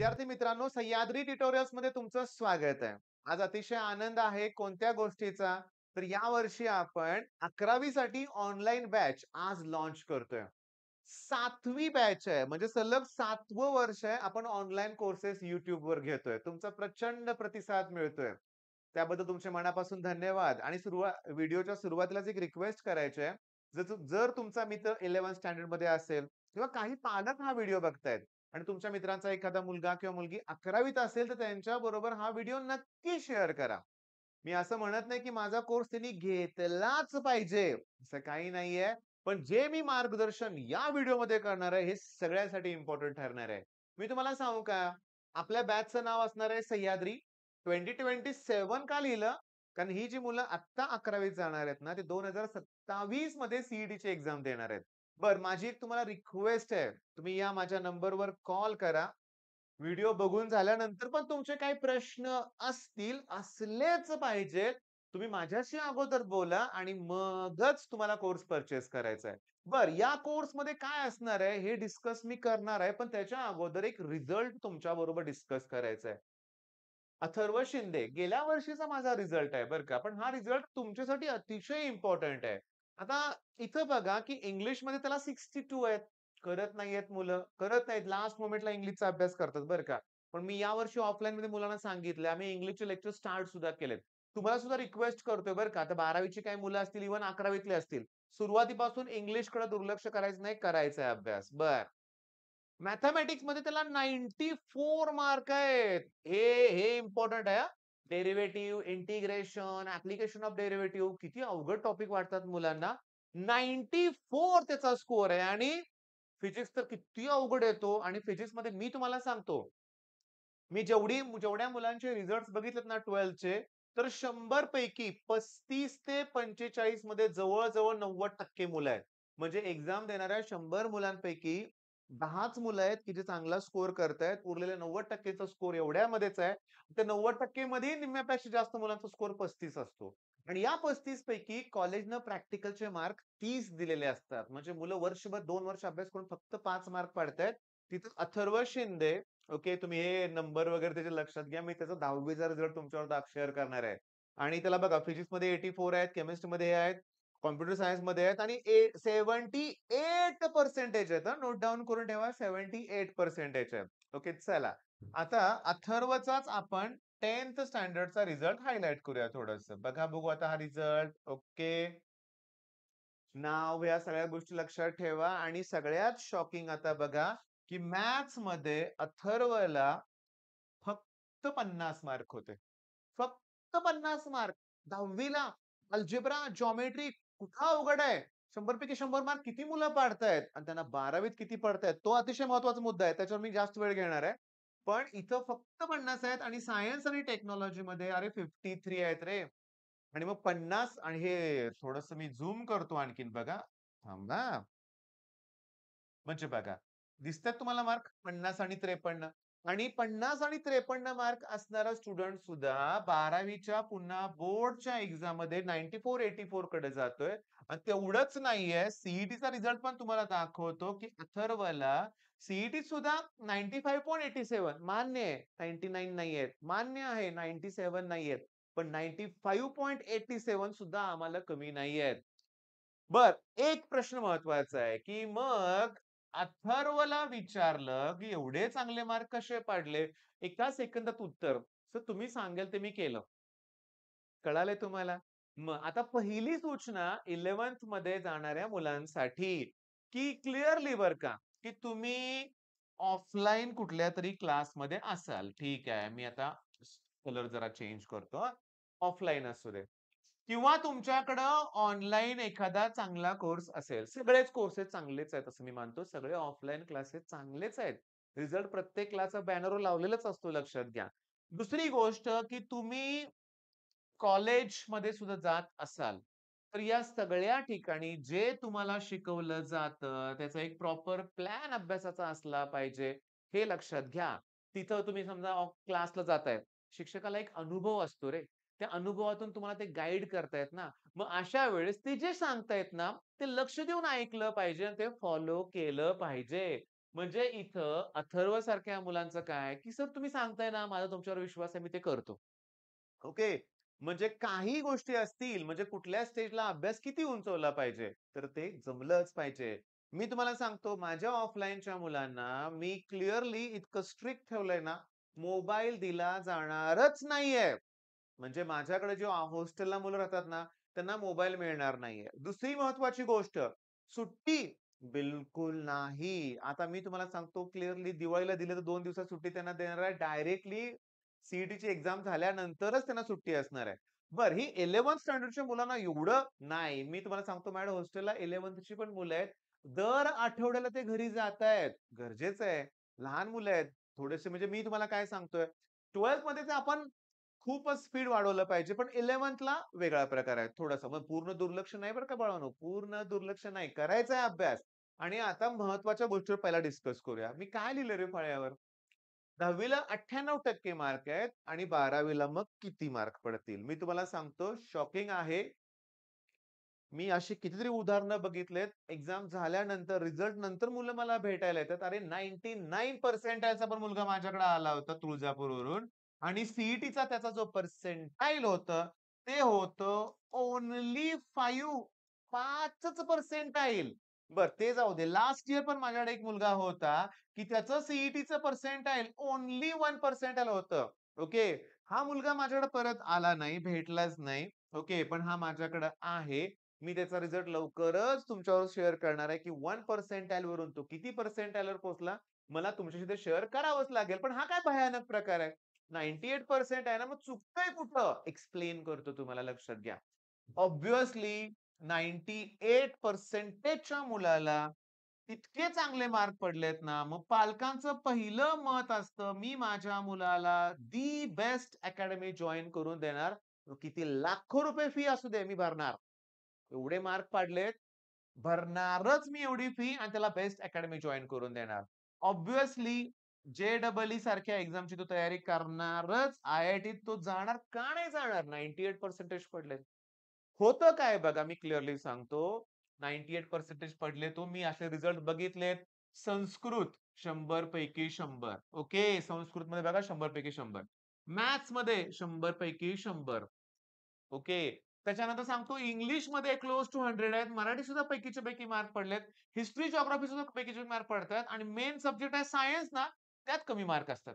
विद्यार्थी मित्रांनो, सह्याद्री ट्युटोरियल्स मध्ये तुमचं स्वागत आहे. आज अतिशय आनंद आहे. कोणत्या गोष्टीचा? तर या वर्षी आपण 11वी साठी ऑनलाईन बॅच आज लॉन्च करतोय. 7वी बॅच आहे. म्हणजे सलग 7वं वर्ष आहे आपण ऑनलाईन कोर्सेस YouTubeवर घेतोय. तुमचा प्रचंड प्रतिसाद मिळतोय. त्याबद्दल तुमचे मनापासून धन्यवाद. आणि व्हिडिओच्या सुरुवातीलाच एक रिक्वेस्ट करायची आहे. जर तुमचा मित्र 11th स्टँडर्ड मध्ये असेल किंवा काही पालक हा व्हिडिओ बघतायत आणि तुमच्या मित्रांचा एखादा मुलगा किंवा मुलगी 11वीत असेल, तर त्यांच्याबरोबर हा व्हिडिओ नक्की शेअर करा. मी असं म्हणत नाही, की माझा कोर्स त्यांनी घेतलाच पाहिजे, असं काही नाहीये. पण जे मी मार्गदर्शन या व्हिडिओमध्ये करणार आहे, हे सगळ्यांसाठी इम्पोर्टंट ठरणार आहे. मी तुम्हाला सांगू का? आपल्या बॅचचं नाव असणार आहे सह्याद्री 2027. का लिहिलं? कारण ही जी मुलं आत्ता 11वीत जाणार आहेत ना, ते 2027 मध्ये सीईटीची एक्झाम देणार आहेत. बरं, माझी एक तुम्हाला रिक्वेस्ट आहे. तुम्ही या माझ्या नंबरवर कॉल करा. व्हिडिओ बघून झाल्यानंतर पण तुमचे काही प्रश्न असलेच पाहिजेत. तुम्ही माझ्याशी अगोदर बोला आणि मगच तुम्हाला कोर्स पर्चेस करायचा आहे. बरं, या कोर्समध्ये काय असणार आहे हे डिस्कस मी करणार आहे. पण त्याच्या अगोदर एक रिझल्ट तुमच्याबरोबर डिस्कस करायचा आहे. अथर्व शिंदे गेल्या वर्षीचा माझा रिझल्ट आहे बरं का. पण हा रिझल्ट तुमच्यासाठी अतिशय इम्पोर्टंट आहे. आता इथं बघा, की इंग्लिशमध्ये त्याला 62 आहेत. करत नाहीयेत मुलं, करत नाहीत. लास्ट मोमेंटला इंग्लिशचा अभ्यास करतात बरं का. पण मी यावर्षी ऑफलाईनमध्ये मुलांना सांगितलंय. आम्ही इंग्लिशचे लेक्चर स्टार्ट सुद्धा केलेत. तुम्हाला सुद्धा रिक्वेस्ट करतोय बरं का. आता 12वीची काही मुलं असतील, इव्हन 11वीतले असतील. सुरुवातीपासून इंग्लिशकडे दुर्लक्ष करायचं नाही, करायचा आहे अभ्यास. बरं. मॅथेमॅटिक्समध्ये त्याला 94 मार्क आहेत. हे इम्पोर्टंट आहे हां. Derivative, integration, application of derivative किती अवघड टॉपिक वाटतात मुलांना. 94 त्याचा स्कोर आहे आणि फिजिक्स तर किती अवघड येतो आणि फिजिक्समध्ये मी तुम्हाला सांगतो, मी जेवढ्या मुलांचे रिझल्ट्स बघितलेत ना 12चे, तर 100 पैकी 35 ते 45 मध्ये जवळ-जवळ 90% मुलं आहेत. म्हणजे एक्झाम देणाऱ्या 100 मुलांपैकी 10च मुलं आहेत, की जे चांगला स्कोर करतायत. उरलेल्या 90% चा स्कोर एवढ्यामध्येच आहे. त्या 90% मध्ये निम्म्यापेक्षा जास्त मुलांचा स्कोर 35 असतो. आणि या 35 पैकी कॉलेजनं प्रॅक्टिकलचे मार्क 30 दिलेले असतात. म्हणजे मुलं वर्षभर 2 वर्ष अभ्यास करून फक्त 5 मार्क पाडतायत. तिथं अथर्व शिंदे, ओके, तुम्ही हे नंबर वगैरे त्याचे लक्षात घ्या. मी त्याचा 10वी रिझल्ट तुमच्यावर शेअर करणार आहे. आणि त्याला बघा फिजिक्समध्ये 84 आहेत, केमिस्ट्रीमध्ये हे आहेत, कॉम्प्युटर सायन्समध्ये आहेत आणि 78% आहेत हां. नोट डाउन करून ठेवा. 78% आहेत. ओके, चला. आता अथर्वचाच आपण 10th स्टँडर्डचा रिझल्ट हायलाइट करूया थोडंसं. बघू आता हा रिझल्ट. ओके. नाव, या सगळ्या गोष्टी लक्षात ठेवा आणि सगळ्यात शॉकिंग आता बघा, की मॅथ्समध्ये अथर्वला फक्त 50 मार्क होते. फक्त 50 मार्क. 10वीला अल्जेब्रा, जॉमेट्री कुठं अवघड आहे. 100 पैकी 100 मार्क किती मुलं पाडतायत आणि त्यांना 12वीत किती पडतायत, तो अतिशय महत्त्वाचा मुद्दा आहे. त्याच्यावर मी जास्त वेळ घेणार आहे. पण इथं फक्त 50 आहेत आणि सायन्स आणि टेक्नॉलॉजीमध्ये अरे 53 आहेत रे. आणि मग 50 आणि हे थोडंसं मी झूम करतो आणखीन बघा. थांबा. म्हणजे बघा, दिसतात तुम्हाला मार्क 50 आणि 53. आणि 50 आणि 53 मार्क असणारा स्टुडंट सुद्धा 12वीच्या पुन्हा बोर्डच्या एक्झाममध्ये 94-84 कडे जातोय. आणि तेवढंच नाहीये, सीईटीचा रिझल्ट पण तुम्हाला दाखवतो, की अथर्वला सीईटीत सुद्धा 95.87 मान्य आहे. 99 नाहीयेत. मान्य आहे 97 नाहीयेत. पण 95.87 सुद्धा आम्हाला कमी नाहीयेत. बर, एक प्रश्न महत्वाचा आहे, की मग अथर्वला विचारलं, की एवढे चांगले मार्क कसे पाडले? एका सेकंदात उत्तर. सर तुम्ही सांगाल ते मी केलं. कळालंय तुम्हाला? मग आता पहिली सूचना 11th मध्ये जाणाऱ्या मुलांसाठी, की क्लिअरली बरं का, की तुम्ही ऑफलाईन कुठल्यातरी क्लासमध्ये असाल. ठीक आहे. मी आता कलर जरा चेंज करतो. ऑफलाईन असू दे. किंवा तुमच्याकडं ऑनलाईन एखादा चांगला कोर्स असेल. सगळेच कोर्सेस चांगलेच आहेत असं मी मानतो. सगळे ऑफलाईन क्लासेस चांगलेच आहेत. रिझल्ट प्रत्येक क्लासचा बॅनरवर लावलेलाच असतो, लक्षात घ्या. दुसरी गोष्ट, की तुम्ही कॉलेजमध्ये सुद्धा जात असाल, तर या सगळ्या ठिकाणी जे तुम्हाला शिकवलं जातं, त्याचा एक प्रॉपर प्लॅन अभ्यासाचा असला पाहिजे, हे लक्षात घ्या. तिथं तुम्ही समजा क्लासला जाताय. शिक्षकाला एक अनुभव असतो रे. त्या अनुभवातून तुम्हाला ते गाईड करतायत ना. मग अशा वेळेस ते जे सांगतायत ना, ते लक्ष देऊन ऐकलं पाहिजे आणि ते फॉलो केलं पाहिजे. म्हणजे इथं अथर्व सारख्या मुलांचं काय, की "सर तुम्ही सांगताय ना, माझा तुमच्यावर विश्वास आहे, मी ते करतो." ओके. म्हणजे काही गोष्टी असतील, म्हणजे कुठल्या स्टेजला अभ्यास किती उंचवला पाहिजे, तर ते जमलंच पाहिजे. मी तुम्हाला सांगतो माझ्या ऑफलाईनच्या मुलांना मी क्लिअरली इतकं स्ट्रिक्ट ठेवलंय ना, मोबाईल दिला जाणारच नाहीये. म्हणजे माझ्याकडे जे हॉस्टेलला मुलं राहतात ना, त्यांना मोबाईल मिळणार नाहीये. दुसरी महत्त्वाची गोष्ट, सुट्टी बिलकुल नाही. आता मी तुम्हाला सांगतो क्लिअरली दिवाळीला दिले तर 2 दिवसात सुट्टी त्यांना देणार आहे. डायरेक्टली सी-ई-टीची एक्झाम झाल्यानंतरच त्यांना सुट्टी असणार आहे. बरं ही 11th स्टँडर्डच्या मुलांना एवढं नाही. मी तुम्हाला सांगतो माझ्या हॉस्टेलला 11th पण मुलं आहेत. दर आठवड्याला ते घरी जातायत. गरजेचं आहे. लहान मुलं आहेत. थोडेसे म्हणजे मी तुम्हाला काय सांगतोय, 12th मध्ये तर आपण खूपच स्पीड वाढवलं पाहिजे. पण 11thला वेगळा प्रकार आहे थोडासा. मग पूर्ण दुर्लक्ष नाही बरं का बाळांनो, पूर्ण दुर्लक्ष नाही. करायचा आहे अभ्यास. आणि आता महत्त्वाच्या गोष्टीवर पहिला डिस्कस करूया. मी काय लिहिलं रे फळ्यावर? 10वी 98% मार्क आहेत आणि 12वी मग किती मार्क पडतील? मी तुम्हाला सांगतो शॉकिंग आहे. मी अशी कितीतरी उदाहरणं बघितलेत. एक्झाम झाल्यानंतर, रिझल्ट नंतर मुलं मला भेटायला येतात. अरे 99 पर्सेंटाइलचा पण मुलगा माझ्याकडे आला होता तुळजापूरवरून आणि सी-ई-टीचा त्याचा जो पर्सेंटाइल होतं, ते होतं ओन्ली 5 5च पर्सेंटाइल. बरं ते जाऊ दे. लास्ट इयर पण माझ्याकडे एक मुलगा होता, की त्याचं सी पर्सेंटाइल ओन्ली 1 पर्सेंटाइल होतं. ओके. हा मुलगा माझ्याकडे परत आला नाही, भेटलाच नाही. ओके. पण हा माझ्याकडे आहे. मी त्याचा रिझल्ट लवकरच तुमच्यावर शेअर करणार आहे, की 1 पर्सेंटाइल वरून तो किती पर्सेंटाइलवर पोहोचला, मला तुमच्याशी ते शेअर करावंच लागेल. पण हा काय भयानक प्रकार आहे. 98% आहे ना, मग चुकतंय कुठं? एक्सप्लेन करतो तुम्हाला लक्षात घ्या. ऑब्व्हियसली 98 पर्सेंटेजच्या मुलाला इतके चांगले मार्क पडलेत ना, मग पालकांचं पहिलं मत असतं, मी माझ्या मुलाला दी बेस्ट अकॅडमी जॉइन करून देणार. किती लाखो रुपये फी असू दे, मी भरणार. एवढे मार्क पाडलेत, भरणारच मी एवढी फी आणि त्याला बेस्ट अकॅडमी जॉइन करून देणार. ऑब्व्हियसली जे-ई-ई सारख्या एक्झामची तो तयारी करणारच. आय-आय-टीत तो जाणार. का नाही जाणार? 98 पर्सेंटेज पडलेत. होतं काय बघा, मी क्लिअरली सांगतो. 98% पडले तो. मी असे रिझल्ट बघितलेत. संस्कृत 100 पैकी 100. ओके. संस्कृतमध्ये बघा 100 पैकी 100. मॅथ्समध्ये 100 पैकी 100. ओके. त्याच्यानंतर सांगतो इंग्लिशमध्ये क्लोज टू 100 आहेत. मराठी सुद्धा पैकीच्या पैकी मार्क पडलेत. हिस्ट्री, जिओग्राफी सुद्धा पैकीचे मार्क पडतायत आणि मेन सब्जेक्ट आहे सायन्स ना, त्यात कमी मार्क असतात.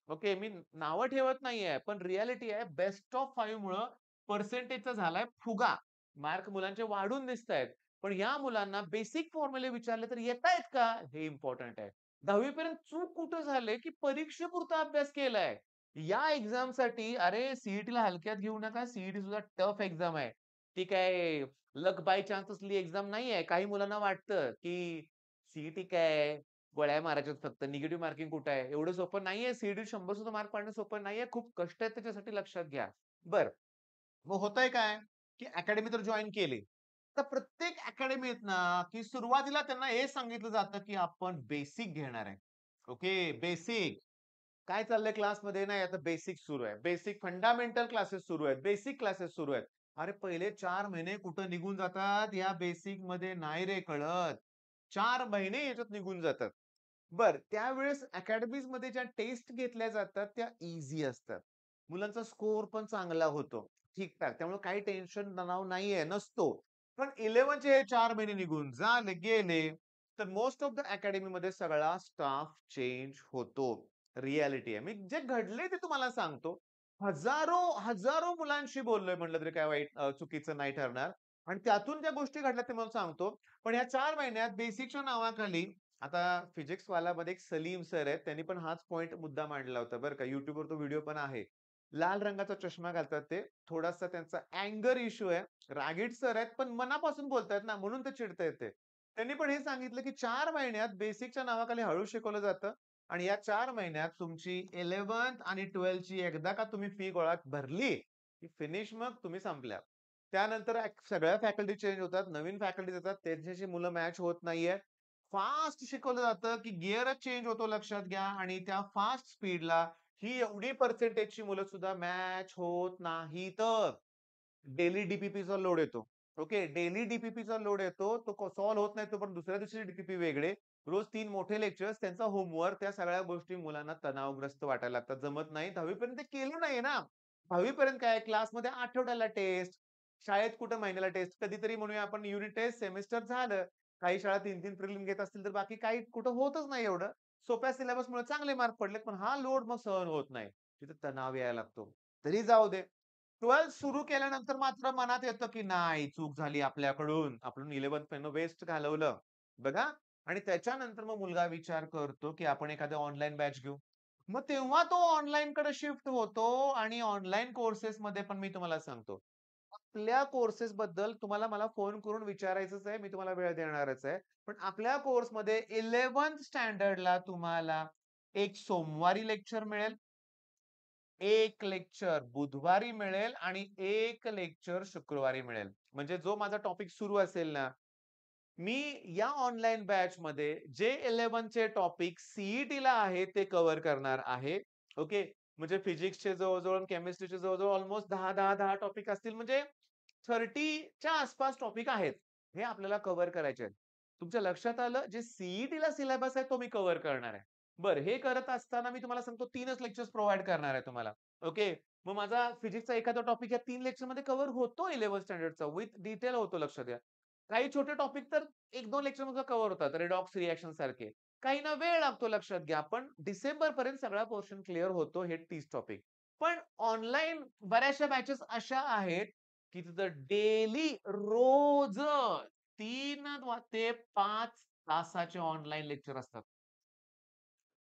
ओके. मी नावं ठेवत नाहीये, पण रिअॅलिटी आहे बेस्ट ऑफ 5 मुळं पर्सेंटेजचा झालाय फुगा. मार्क मुलांचे वाढून दिसतायत. पण या मुलांना बेसिक फॉर्म्युले विचारले तर येतायत का? हे इम्पोर्टंट आहे. 10वी पर्यंत चूक कुठं झाली, की परीक्षेपुरता अभ्यास केलाय. या एक्झामसाठी अरे सी-ई-टीला हलक्यात घेऊ नका. सी सुद्धा टफ एक्झाम आहे. ती काय लक बाय चान्स असली एक्झाम नाहीये. काही मुलांना वाटतं, की सी काय गोळ्या मारायच्यात फक्त. निगेटिव्ह मार्किंग कुठे आहे? एवढं सोपं नाहीये. सी 100 सुद्धा मार्क पाडणं सोपं नाहीये. खूप कष्ट आहेत त्याच्यासाठी लक्षात घ्या. बरं. मग होतंय काय, की अकॅडमी तर जॉइन केली. तर प्रत्येक अकॅडमीत ना, की सुरुवातीला त्यांना हे सांगितलं जातं, की आपण बेसिक घेणार आहे. Okay, basic. काय चाललंय क्लासमध्ये? नाही आता बेसिक सुरू आहे. बेसिक फंडामेंटल क्लासेस सुरू आहेत. बेसिक क्लासेस सुरू आहेत. अरे पहिले 4 महिने कुठं निघून जातात या बेसिकमध्ये नाही रे कळत. 4 महिने याच्यात निघून जातात. बरं, त्यावेळेस अकॅडमीजमध्ये ज्या टेस्ट घेतल्या जातात त्या ईझी असतात. मुलांचा स्कोर पण चांगला होतो. ठीक-ठाक. त्यामुळे काही टेन्शन, तणाव नाहीये, नसतो. पण 11चे हे 4 महिने निघून झाले, गेले, तर मोस्ट ऑफ द अकॅडमीमध्ये सगळा स्टाफ चेंज होतो. रिॲलिटी आहे. मी जे घडलंय ते तुम्हाला सांगतो. हजारो, हजारो मुलांशी बोललोय म्हटलं तरी काय वाईट चुकीचं नाही ठरणार. आणि त्यातून ज्या गोष्टी घडल्या ते मला सांगतो. पण या 4 महिन्यात बेसिकच्या नावाखाली आता फिजिक्सवालामध्ये एक सलीम सर आहेत. त्यांनी पण हाच पॉइंट मुद्दा मांडला होता बरं का. YouTubeवर तो व्हिडिओ पण आहे. लाल रंगाचा चष्मा घालतात ते. थोडासा त्यांचा अँगर इश्यू आहे. रागीट सर आहेत, पण मनापासून बोलतायत ना, म्हणून ते चिडतायत ते. त्यांनी पण हे सांगितलं, की 4 महिन्यात बेसिकच्या नावाखाली हळू शिकवलं जातं आणि या 4 महिन्यात तुमची 11th आणि 12th एकदा का तुम्ही फी गोळा भरली, की फिनिश मग तुम्ही संपल्या. त्यानंतर सगळ्या फॅकल्टी चेंज होतात. नवीन फॅकल्टीज येतात. त्यांच्याशी मुलं मॅच होत नाहीये. फास्ट शिकवलं जातं, की गिअरच चेंज होतो लक्षात घ्या आणि त्या फास्ट स्पीडला ही एवढी पर्सेंटेजची मुलं सुद्धा मॅच होत नाहीत. डेली डी लोड येतो. ओके. डेली डी लोड येतो. तो सॉल्व्ह होत नाही तोपर्यंत दुसऱ्या दिवशी डी वेगळे. रोज 3 मोठे लेक्चर्स, त्यांचा होमवर्क, त्या सगळ्या गोष्टी मुलांना तणावग्रस्त वाटायला लागतात. जमत नाही. 10वी पर्यंत केलं नाही ना. 10वी पर्यंत काय क्लासमध्ये आठवड्याला टेस्ट, शाळेत कुठं महिन्याला टेस्ट. कधीतरी म्हणूया आपण युनिट टेस्ट, सेमेस्टर झालं. काही शाळा 3-3 प्रिलिम घेत असतील, तर बाकी काही कुठं होतच नाही एवढं. सोप्या सिलेबसमुळे चांगले मार्क पडलेत, पण हा लोड मग सहन होत नाही. तिथे तणाव यायला लागतो. तरी जाऊ दे. 12th सुरू केल्यानंतर मात्र मनात येतं, की नाही चूक झाली आपल्याकडून. आपण 11th वेस्ट घालवलं. बघा आणि त्याच्यानंतर मग मुलगा विचार करतो, की आपण एखादं ऑनलाईन बॅच घेऊ. मग तेव्हा तो ऑनलाईनकडे शिफ्ट होतो आणि ऑनलाईन कोर्सेसमध्ये पण मी तुम्हाला सांगतो. आपल्या कोर्सेसबद्दल तुम्हाला मला फोन करून विचारायचंच आहे. मी तुम्हाला वेळ देणारच आहे. पण आपल्या कोर्समध्ये 11th स्टँडर्डला तुम्हाला एक सोमवारी लेक्चर मिळेल. एक लेक्चर बुधवारी मिळेल आणि एक लेक्चर शुक्रवारी मिळेल. म्हणजे जो माझा टॉपिक सुरू असेल ना, मी या ऑनलाईन बॅचमध्ये जे 11 चे टॉपिक सी-ई-टीला आहे ते कव्हर करणार आहे. ओके. म्हणजे फिजिक्सचे जवळ-जवळ केमिस्ट्रीचे जवळ-जवळ अल्मोस्ट 10 टॉपिक असतील म्हणजे 30च्या आसपास टॉपिक आहेत. हे आपल्याला कव्हर करायचे आहेत. तुमच्या लक्षात आलं जे सी-ई-टीला सिलेबस आहे तो मी कव्हर करणार आहे. बरं हे करत असताना मी तुम्हाला सांगतो 3च लेक्चर्स प्रोव्हाईड करणार आहे तुम्हाला. ओके. मग माझा फिजिक्सचा एखादा टॉपिक या 3 लेक्चरमध्ये कव्हर होतो 11th स्टँडर्डचा विथ डिटेल होतो लक्ष द्या. काही छोटे टॉपिक तर 1-2 लेक्चरमध्ये कव्हर होतात. रेडॉक्स रिएक्शन सारखे. काहींना वेळ लागतो लक्षात घ्या. पण डिसेंबरपर्यंत सगळा पोर्शन क्लिअर होतो हे 30 टॉपिक. पण ऑनलाईन बऱ्याचशा बॅचेस अशा आहेत, की तिथं डेली रोज 3 ते 5 तासाचे ऑनलाईन लेक्चर असतात.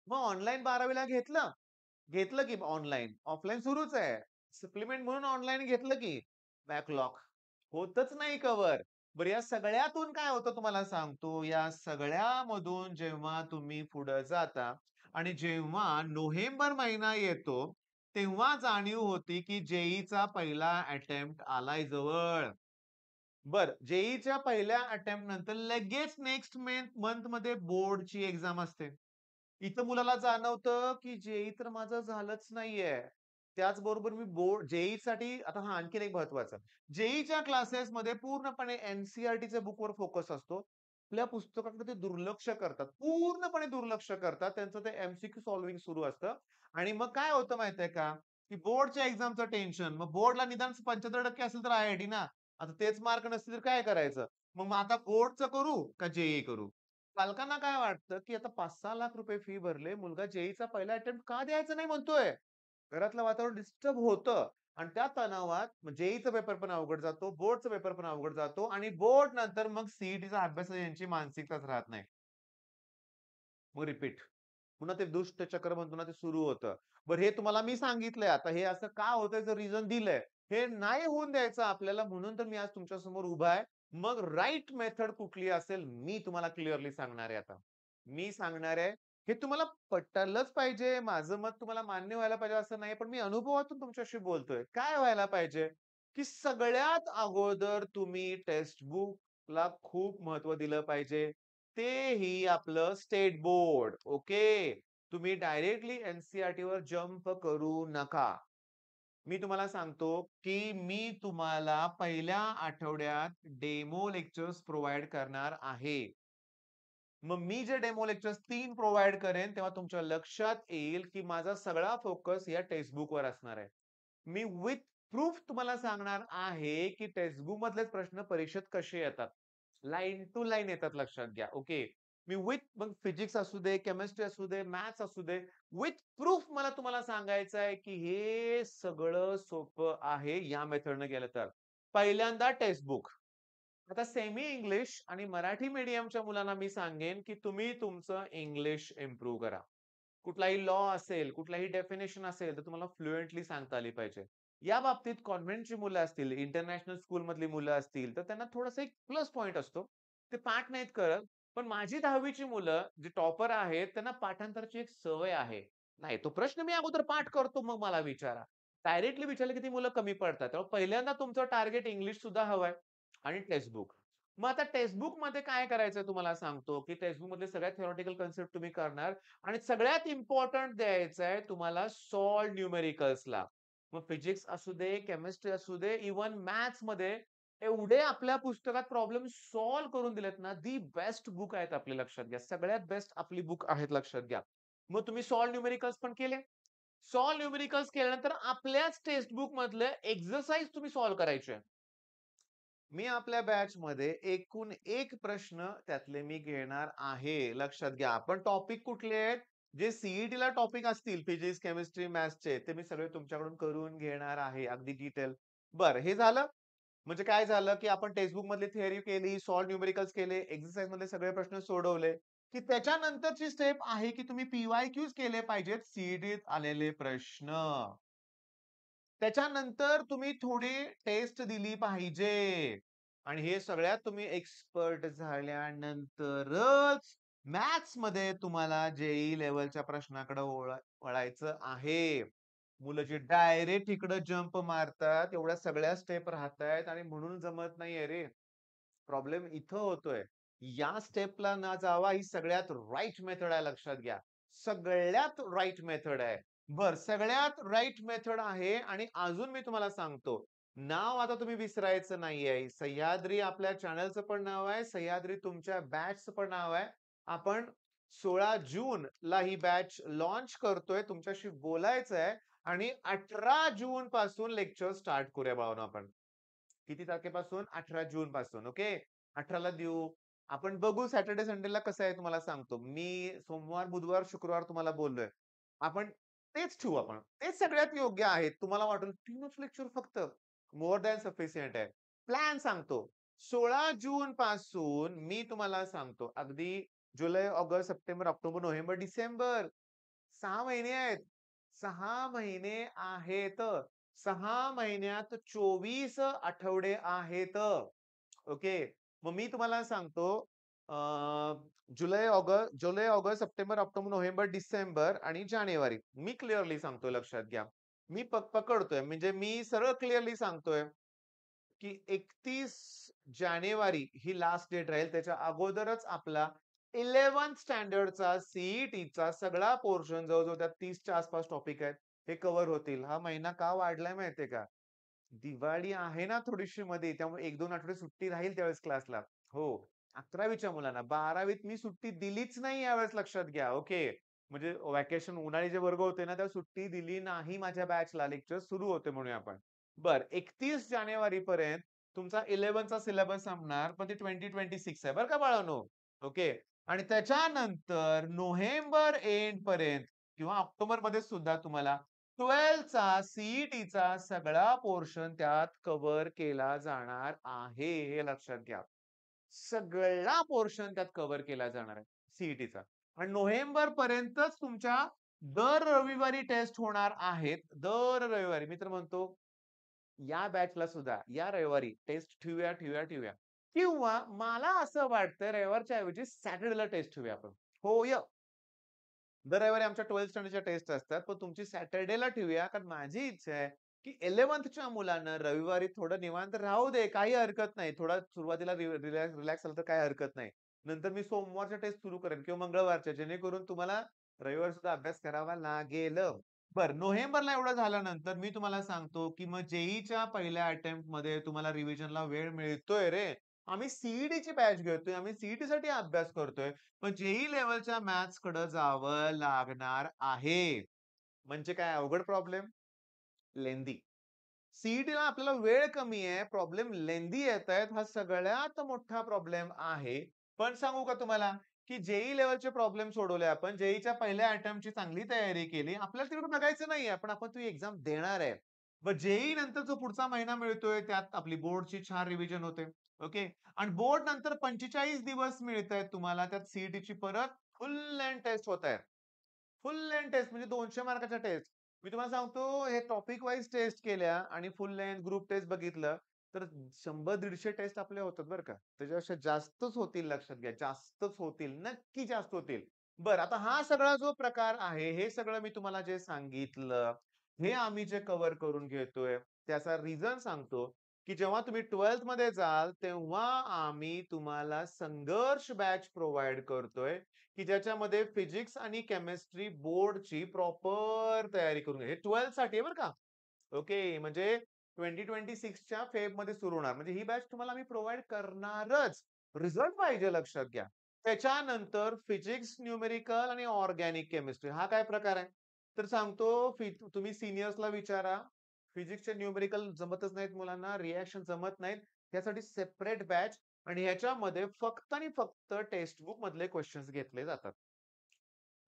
मग ऑनलाईन 12वीला घेतलं, घेतलं की ऑनलाईन. ऑफलाईन सुरूच आहे. सप्लिमेंट म्हणून ऑनलाईन घेतलं की बॅकलॉग. होतच नाही कव्हर. बरं या सगळ्यातून काय होतं तुम्हाला सांगतो, या सगळ्यामधून जेव्हा तुम्ही पुढे जाता आणि जेव्हा नोव्हेंबर महिना येतो, तेव्हा जाणीव होती की जेईचा पहिला अटेम्प्ट आलाय जवळ. बरं, जेईच्या पहिल्या अटेम्प्ट नंतर लगेच नेक्स्ट मंथमध्ये बोर्डची एक्झाम असते. इथं मुलाला जाणवतं, की जेई तर माझं झालंच नाहीये. त्याचबरोबर मी बोर्ड जेईसाठी आता हा आणखीन एक महत्वाचं. जेईच्या क्लासेसमध्ये पूर्णपणे एन-सी-ई-आरटीच्या बुकवर फोकस असतो. आपल्या पुस्तकाकडे ते दुर्लक्ष करतात. पूर्णपणे दुर्लक्ष करतात. त्यांचं ते एम-सी-क्यू सॉल्व्हिंग सुरू असतं आणि मग काय होतं माहितीये का, की बोर्डच्या एक्झामचं टेन्शन. मग बोर्डला निदान 75% असेल तर आय-आय-टी ना. आता तेच मार्क नसतील तर काय करायचं? मग आता बोर्डचं करू का जेईई करू? पालकांना काय वाटतं, की आता 5-6 लाख रुपये फी भरले, मुलगा जेईचा पहिला अटेम्प्ट का द्यायचा नाही म्हणतोय? घरातलं वातावरण डिस्टर्ब होतं आणि त्या तणावात जेईचा पेपर पण अवघड जातो, बोर्डचा पेपर पण अवघड जातो आणि बोर्ड नंतर मग सी-ई-टीचा अभ्यास यांची मानसिकताच राहत नाही. मग रिपीट. पुन्हा ते दुष्टचक्र म्हणतो ना, ते सुरू होतं. बरं हे तुम्हाला मी सांगितलंय आता हे असं का होतंय याचं रिझन दिलंय. हे नाही होऊन द्यायचं आपल्याला म्हणून तर मी आज तुमच्या समोर उभा आहे. मग राइट मेथड कुठली असेल मी तुम्हाला क्लिअरली सांगणार आहे आता. मी सांगणार आहे, हे तुम्हाला पटलंच पाहिजे, माझं मत तुम्हाला मान्य व्हायला पाहिजे असं नाही, पण मी अनुभवातून तुमच्याशी बोलतोय. काय व्हायला पाहिजे, की सगळ्यात अगोदर तुम्ही टेक्स्ट बुकला खूप महत्त्व दिलं पाहिजे. तेही आपलं स्टेट बोर्ड. ओके. तुम्ही डायरेक्टली एन-सी-ई-आरटीवर जंप करू नका. मी तुम्हाला सांगतो, की मी तुम्हाला पहिल्या आठवड्यात डेमो लेक्चर्स प्रोव्हाईड करणार आहे. मग मी जे डेमो लेक्चर्स 3 प्रोव्हाईड करेन, तेव्हा तुमच्या लक्षात येईल, की माझा सगळा फोकस या टेक्स्ट बुकवर असणार आहे. मी विथ प्रूफ तुम्हाला सांगणार आहे, की टेक्स्ट बुक मधलेच प्रश्न परीक्षेत कसे येतात. लाईन टू लाईन येतात लक्षात घ्या. ओके. मी विथ मग फिजिक्स असू दे, केमिस्ट्री असू दे, मॅथ्स असू दे, विथ प्रूफ मला तुम्हाला सांगायचं आहे, की हे सगळं सोपं आहे या मेथडनं गेलं तर. पहिल्यांदा टेक्स्ट बुक. आता सेमी इंग्लिश आणि मराठी मीडियमच्या मुलांना मी सांगेन, की तुम्ही तुमचं इंग्लिश इम्प्रूव्ह करा. कुठलाही लॉ असेल, कुठलाही डेफिनेशन असेल, तर तुम्हाला फ्लुएंटली सांगता आली पाहिजे. या बाबतीत कॉन्व्हेंटची मुलं असतील, इंटरनॅशनल स्कूलमधली मुलं असतील, तर त्यांना थोडासा एक प्लस पॉइंट असतो. ते पाठ नाहीत करत. पण माझी 10वी मुलं जी टॉपर आहेत, त्यांना पाठांतराची एक सवय आहे. नाही, तो प्रश्न मी अगोदर पाठ करतो, मग मला विचारा. डायरेक्टली विचारलं, की ती मुलं कमी पडतात. तेव्हा पहिल्यांदा तुमचं टार्गेट इंग्लिश सुद्धा हवंय आणि टेक्स्ट बुक. मग आता टेक्स्ट बुकमध्ये काय करायचंय तुम्हाला सांगतो, की टेक्स्ट बुकमधले सगळ्यात थिओरेटिकल कन्सेप्ट तुम्ही करणार आणि सगळ्यात इम्पोर्टंट द्यायचं आहे तुम्हाला सॉल्व्ह न्यूमेरिकल्सला. मग फिजिक्स असू दे, केमिस्ट्री असू दे, इव्हन मॅथ्समध्ये एवढे आपल्या पुस्तकात प्रॉब्लेम सॉल्व्ह करून दिलेत ना, दी बेस्ट बुक आहेत आपले लक्षात घ्या. सगळ्यात बेस्ट आपली बुक आहेत लक्षात घ्या. मग तुम्ही सॉल्व्ह न्यूमेरिकल्स पण केले. सॉल्व्ह न्यूमेरिकल्स केल्यानंतर आपल्याच टेक्स्ट बुक मधले एक्सरसाइज तुम्ही सॉल्व्ह करायचे. मी आपल्या बॅचमध्ये एकूण एक प्रश्न त्यातले मी घेणार आहे. लक्षात घ्या. पण टॉपिक कुठले आहेत? जे सीईटीला टॉपिक असतील फिजिक्स, केमिस्ट्री, मॅथ्सचे ते मी सगळे तुमच्याकडून करून घेणार आहे. अगदी डिटेल. बरं हे झालं. म्हणजे काय झालं, की आपण टेक्स्टबुक मधली थिअरी केली, सॉल्व्ह न्यूमेरिकल्स केले, एक्सरसाइज मधले सगळे प्रश्न सोडवले, की त्याच्यानंतरची स्टेप आहे, की तुम्ही पी-वाय-क्यूज केले पाहिजेत सीईटीत आलेले प्रश्न. त्याच्यानंतर तुम्ही थोडी टेस्ट दिली पाहिजे. आणि हे सगळ्यात तुम्ही एक्सपर्ट झाल्यानंतरच मॅथ्समध्ये तुम्हाला जेईई लेव्हलच्या प्रश्नाकडे वळायचं आहे. मुलं जी डायरेक्ट इकडं जंप मारतात, एवढ्या सगळ्या स्टेप राहतायत आणि म्हणून जमत नाहीये रे. प्रॉब्लेम इथं होतोय. या स्टेपला न जावा ही सगळ्यात राइट मेथड आहे लक्षात घ्या. सगळ्यात राइट मेथड आहे. सगळ्यात राइट मेथड आहे आणि अजून मी तुम्हाला सांगतो. नाव आता तुम्ही विसरायचं नाहीये. सह्याद्री आपल्या चॅनलचं पण नाव आहे. सह्याद्री तुमच्या बॅचचं पण नाव आहे. आपण 16 जूनला ही बॅच लॉन्च करतोय. तुमच्याशी बोलायचं आहे आणि 18 जून पासून लेक्चर स्टार्ट करूया बाळांनो आपण. किती तारखेपासून? 18 जून पासून. ओके. 18 ला देऊ. आपण बघू सॅटर्डे संडेला कसं आहे तुम्हाला सांगतो. मी सोमवार, बुधवार, शुक्रवार तुम्हाला बोललोय. आपण तेच ठेवू आपण. तेच सगळ्यात योग्य आहे. तुम्हाला वाटेल 3च लेक्चर फक्त. मोर दॅन सफिशियंट आहे. प्लॅन सांगतो. 16 जून पासून मी तुम्हाला सांगतो अगदी July, August, September, October, November, December 6 महिने आहेत. 6 महिने आहेत. 6 महिन्यात 24 आठवडे आहेत. ओके. मग मी तुम्हाला सांगतो अ, July, August, September, October, November, December आणि जानेवारी. मी क्लिअरली सांगतोय लक्षात घ्या. मी पकडतोय म्हणजे मी सरळ क्लिअरली सांगतोय, की 31 जानेवारी ही लास्ट डेट राहील. त्याच्या अगोदरच आपला 11th स्टँडर्डचा सीईटीचा सगळा पोर्शन जवळ-जवळ त्या 30च्या आसपास टॉपिक आहेत. हे कव्हर होतील. हा महिना का वाढलाय माहितीये का? दिवाळी आहे ना थोडीशी मध्ये, त्यामुळे 1-2 आठवडे सुट्टी राहील त्यावेळेस क्लासला. हो. 11वीच्या मुलांना. 12वीत मी सुट्टी दिलीच नाही यावेळेस लक्षात घ्या. ओके. म्हणजे व्हॅकेशन उन्हाळी जे वर्ग होते ना, तेव्हा सुट्टी दिली नाही माझ्या बॅचला. लेक्चर सुरू होते म्हणूया आपण. 31 जानेवारीपर्यंत तुमचा 11चा सिलेबस संपणार, पण ते 2026 आहे बरं का बाळांनो. ओके. आणि त्याच्यानंतर नोव्हेंबर एंड पर्यंत किंवा ऑक्टोबरमध्ये सुद्धा तुम्हाला 12चा सीईटीचा सगळा पोर्शन त्यात कव्हर केला जाणार आहे. हे लक्षात घ्या. सगळा पोर्शन त्यात कव्हर केला जाणार आहे सीईटीचा. आणि नोव्हेंबर पर्यंतच तुमच्या दर रविवारी टेस्ट होणार आहेत. दर रविवारी. मी तर म्हणतो या बॅचला सुद्धा या रविवारी टेस्ट ठेवूया, ठेवूया, ठेवूया. किंवा मला असं वाटतं रविवारच्या ऐवजी सॅटर्डेला टेस्ट ठेवूया आपण. हो, दर रविवारी आमच्या 12th स्टँडर्डच्या टेस्ट असतात. पण तुमची सॅटर्डेला ठेवूया. कारण माझी इच्छा आहे, की 11thच्या मुलांना रविवारी थोडं निवांत राहू दे. काही हरकत नाही. थोडा सुरुवातीला रिलॅक्स झालं तर काही हरकत नाही. नंतर मी सोमवारच्या टेस्ट सुरू करेन किंवा मंगळवारच्या जेणेकरून तुम्हाला रविवारी सुद्धा अभ्यास करावा लागेल. नोव्हेंबरला एवढं झाल्यानंतर मी तुम्हाला सांगतो, की मग जेईच्या पहिल्या अटेम्प्टमध्ये तुम्हाला रिव्हिजनला वेळ मिळतोय रे. आम्ही सीईटीची बॅच घेतोय. आम्ही सीईटीसाठी अभ्यास करतोय. पण जेईई लेव्हलच्या मॅथ्सकडे जावं लागणार आहे. म्हणजे काय अवघड प्रॉब्लेम? लेंदी. सीईटीला आपल्याला वेळ कमी आहे. प्रॉब्लेम लेंदी येतायत. हा सगळ्यात मोठा प्रॉब्लेम आहे. पण सांगू का तुम्हाला, की जेईई लेव्हलचे प्रॉब्लेम सोडवले आपण. जेईईच्या पहिल्या अटेम्प्टची चांगली तयारी केली. आपल्याला तिकडे बघायचं नाहीये. पण आपण ती एक्झाम देणार आहे. मग जेईई नंतर जो पुढचा महिना मिळतोय, त्यात आपली बोर्डची छान रिव्हिजन होते. ओके. आणि बोर्ड नंतर 45 दिवस मिळतायत तुम्हाला. त्यात सीईटीची परत फुल लेंथ टेस्ट होतायत. फुल लेंथ टेस्ट म्हणजे 200 मार्काच्या टेस्ट. मी तुम्हाला सांगतो हे टॉपिक वाईज टेस्ट केल्या आणि फुल लेंथ ग्रुप टेस्ट बघितलं, तर 100-150 टेस्ट आपल्या होतात बरं का. त्याच्यापेक्षा जास्तच होतील लक्षात घ्या. जास्तच होतील. नक्की जास्त होतील. आता हा सगळा जो प्रकार आहे, हे सगळं मी तुम्हाला जे सांगितलं, हे आम्ही जे कव्हर करून घेतोय, त्याचा रिझन सांगतो, की जेव्हा तुम्ही 12th मध्ये जाल, तेव्हा आम्ही तुम्हाला संघर्ष बॅच प्रोव्हाईड करतोय. की ज्याच्यामध्ये फिजिक्स आणि केमिस्ट्री बोर्डची प्रॉपर तयारी करून हे 12th साठी आहे बरं का. ओके. म्हणजे 2026च्या फेबमध्ये सुरू होणार. म्हणजे ही बॅच तुम्हाला आम्ही प्रोव्हाईड करणारच. रिझल्ट पाहिजे लक्षात घ्या. त्याच्यानंतर फिजिक्स, न्यूमेरिकल आणि ऑर्गॅनिक केमिस्ट्री हा काय प्रकार आहे? तर सांगतो तुम्ही सीनियर्सला विचारा. फिजिक्सचे न्यूमेरिकल जमतच नाहीत मुलांना, रिएक्शन जमत नाहीत. त्यासाठी सेपरेट बॅच आणि ह्याच्यामध्ये फक्त आणि फक्त टेक्स्ट बुक मधले क्वेशन्स घेतले जातात.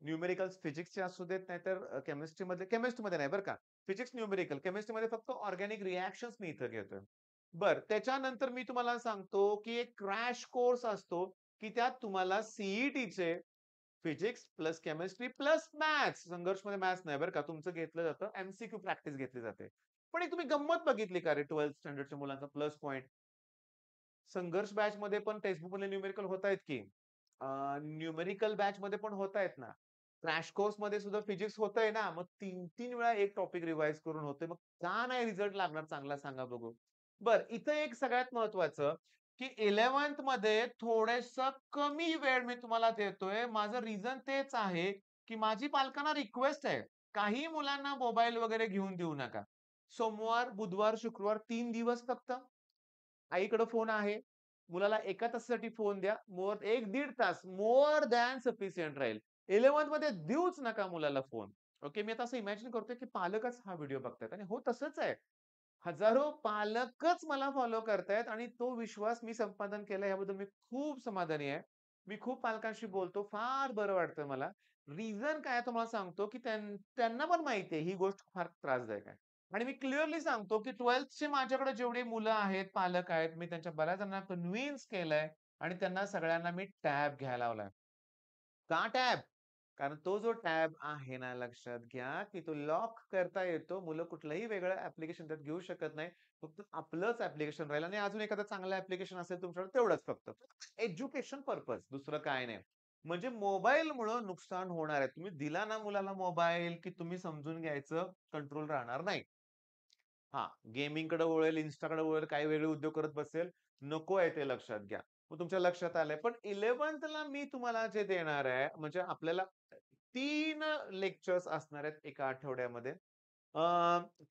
न्यूमेरिकल्स फिजिक्सचे असू देत, नाहीतर केमिस्ट्रीमध्ये नाही बरं का. फिजिक्स, न्यूमेरिकल, केमिस्ट्रीमध्ये फक्त ऑर्गॅनिक रिएक्शन्स मी इथं घेतोय. बरं, त्याच्यानंतर मी तुम्हाला सांगतो, की एक क्रॅश कोर्स असतो, की त्यात तुम्हाला सीईटीचे physics plus chemistry plus maths, संघर्षमध्ये मॅथ्स नाही बरं का, तुमचं घेतलं जातं. एमसीक्यू प्रॅक्टिस घेतली जाते. पण एक तुम्ही गंमत बघितली का रे 12th स्टँडर्डच्या मुलांचा प्लस पॉइंट? संघर्ष बॅचमध्ये पण टेक्स्टबुकमधले न्यूमेरिकल होतायत की. न्यूमेरिकल बॅचमध्ये पण होतायत ना. क्रॅश कोर्समध्ये सुद्धा फिजिक्स होतंय ना. मग 3-3 वेळा एक टॉपिक रिवाईज करून होतंय. मग का नाही रिझल्ट लागणार चांगला सांगा बघू? बरं, इथं एक सगळ्यात महत्वाचं, की 11th मध्ये थोडंसं कमी वेळ मी तुम्हाला देतोय. माझं रिझन तेच आहे, की माझी पालकांना रिक्वेस्ट आहे. काही मुलांना मोबाईल वगैरे घेऊन देऊ नका. सोमवार, बुधवार, शुक्रवार 3 दिवस फक्त आईकडे फोन आहे. मुलाला 1 तासासाठी फोन द्या. 1-1.5 तास मोर दॅन सफिशियंट राहील. 11th मध्ये देऊच नका मुलाला फोन. ओके. मी आता असं इमॅजिन करतोय, की पालकच हा व्हिडिओ बघतायत आणि हो तसंच आहे. हजारो पालकच मला फॉलो करतायत आणि तो विश्वास मी संपादन केला याबद्दल मी खूप समाधानी आहे. मी खूप पालकांशी बोलतो. फार बरं वाटतं मला. रिझन काय आहे तुम्हाला सांगतो, की त्यांना पण माहिती आहे ही गोष्ट फार त्रासदायक आहे. आणि मी क्लिअरली सांगतो, की 12thचे माझ्याकडे जेवढी मुलं आहेत, पालक आहेत, मी त्यांच्या बऱ्याच जणांना कन्व्हिन्स केलंय आणि त्यांना सगळ्यांना मी टॅब घ्यायला लावलाय. का टॅब? कारण तो जो टॅब आहे ना, लक्षात घ्या, की तो लॉक करता येतो. मुलं कुठलंही वेगळं ॲप्लिकेशन त्यात घेऊ शकत नाही. फक्त आपलंच ॲप्लिकेशन राहील आणि अजून एखादं चांगलं ॲप्लिकेशन असेल तुमच्याकडे तेवढंच फक्त. एज्युकेशन पर्पज दुसरं काय नाही. म्हणजे मोबाईलमुळं नुकसान होणार आहे. तुम्ही दिला ना मुलाला मोबाईल, की तुम्ही समजून घ्यायचं कंट्रोल राहणार नाही. हां, गेमिंगकडे वळेल, Instaकडे वळेल, काही वेगळे उद्योग करत बसेल. नको आहे ते लक्षात घ्या. मग तुमच्या लक्षात आलंय. पण 11thला मी तुम्हाला जे देणार आहे, म्हणजे आपल्याला 3 लेक्चर्स असणार आहेत एका आठवड्यामध्ये. अ,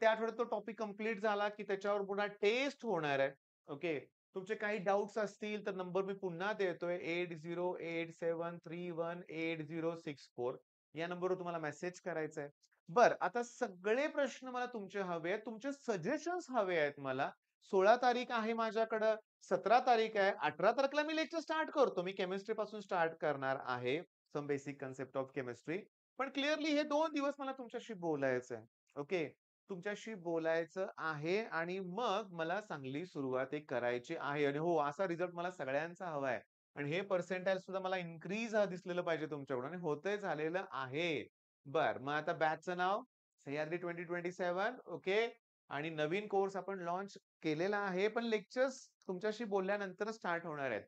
त्या आठवड्यात तो टॉपिक कंप्लीट झाला, की त्याच्यावर पुन्हा टेस्ट होणार आहे. ओके. तुमचे काही डाउट्स असतील तर नंबर मी पुन्हा देतोय 8087318064 या नंबरवर तुम्हाला मेसेज करायचा आहे. बरं, आता सगळे प्रश्न मला तुमचे हवे आहेत. तुमचे सजेशन्स हवे आहेत मला. 16 तारीख आहे माझ्याकडं, 17 तारीख आहे, 18 तारखेला मी लेक्चर स्टार्ट करतो. मी केमिस्ट्री पासून स्टार्ट करणार आहे. Some basic concept of chemistry. पण क्लिअरली हे 2 दिवस मला तुमच्याशी बोलायचं आहे. ओके. तुमच्याशी बोलायचं आहे आणि मग मला चांगली सुरुवात एक करायची आहे आणि हो, असा रिझल्ट मला सगळ्यांचा हवा आहे. आणि हे पर्सेंटाइल सुद्धा मला इन्क्रीज दिसलेलं पाहिजे तुमच्याकडून आणि होतंय झालेलं आहे. बरं, मग आता बॅचचं नाव सह्याद्री 2027 ओके. आणि नवीन कोर्स आपण लॉन्च केलेला आहे, पण लेक्चर्स तुमच्याशी बोलल्यानंतरच स्टार्ट होणार आहेत.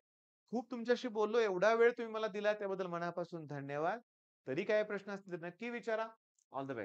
खूप तुमच्याशी बोललो, एवढा वेळ तुम्ही मला दिला त्याबद्दल मनापासून धन्यवाद. तरी काही प्रश्न असतील तर नक्की विचारा. All the best.